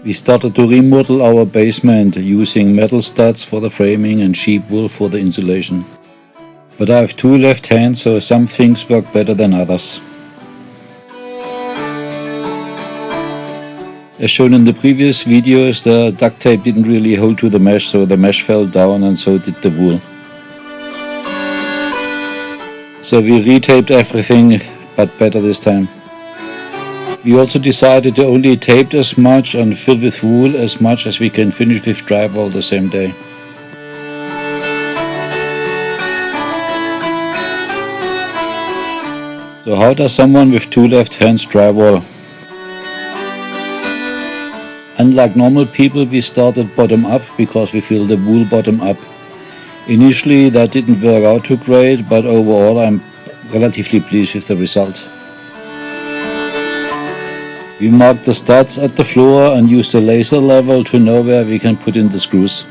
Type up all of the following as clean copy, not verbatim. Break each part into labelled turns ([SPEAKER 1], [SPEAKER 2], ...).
[SPEAKER 1] We started to remodel our basement using metal studs for the framing and sheep wool for the insulation. But I have two left hands, so some things work better than others. As shown in the previous videos, the duct tape didn't really hold to the mesh, so the mesh fell down and so did the wool. So we retaped everything, but better this time. We also decided to only tape as much and fill with wool as much as we can finish with drywall the same day. So how does someone with two left hands drywall? Unlike normal people, we started bottom up because we fill the wool bottom up. Initially that didn't work out too great, but overall I'm relatively pleased with the result. We marked the studs at the floor and used a laser level to know where we can put in the screws.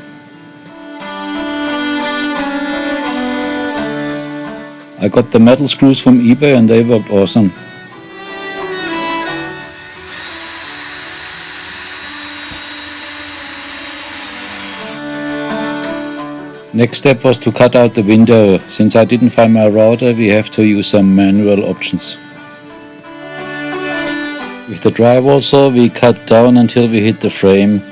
[SPEAKER 1] I got the metal screws from eBay and they worked awesome. Next step was to cut out the window. Since I didn't find my router, we have to use some manual options. With the drywall saw we cut down until we hit the frame,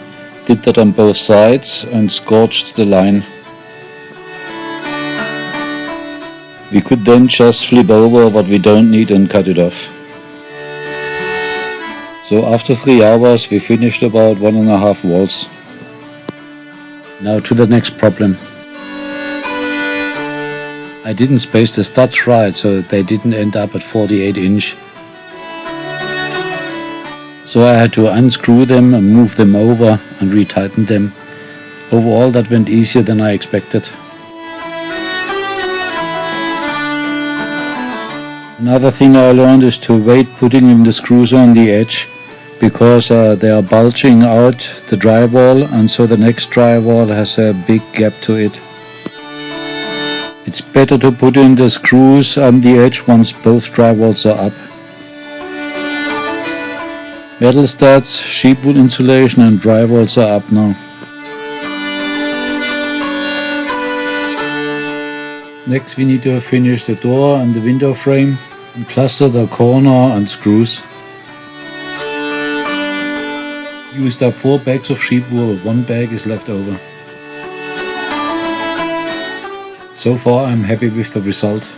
[SPEAKER 1] did that on both sides and scorched the line. We could then just flip over what we don't need and cut it off. So after 3 hours we finished about 1.5 walls. Now to the next problem. I didn't space the studs right, so they didn't end up at 48 inch. So I had to unscrew them and move them over and retighten them. Overall that went easier than I expected. Another thing I learned is to wait putting in the screws on the edge, because they are bulging out the drywall, and so the next drywall has a big gap to it. It's better to put in the screws on the edge once both drywalls are up. Metal studs, sheep wool insulation and drywalls are up now. Next we need to finish the door and the window frame and plaster the corner and screws. Used up 4 bags of sheep wool, 1 bag is left over. So far I'm happy with the result.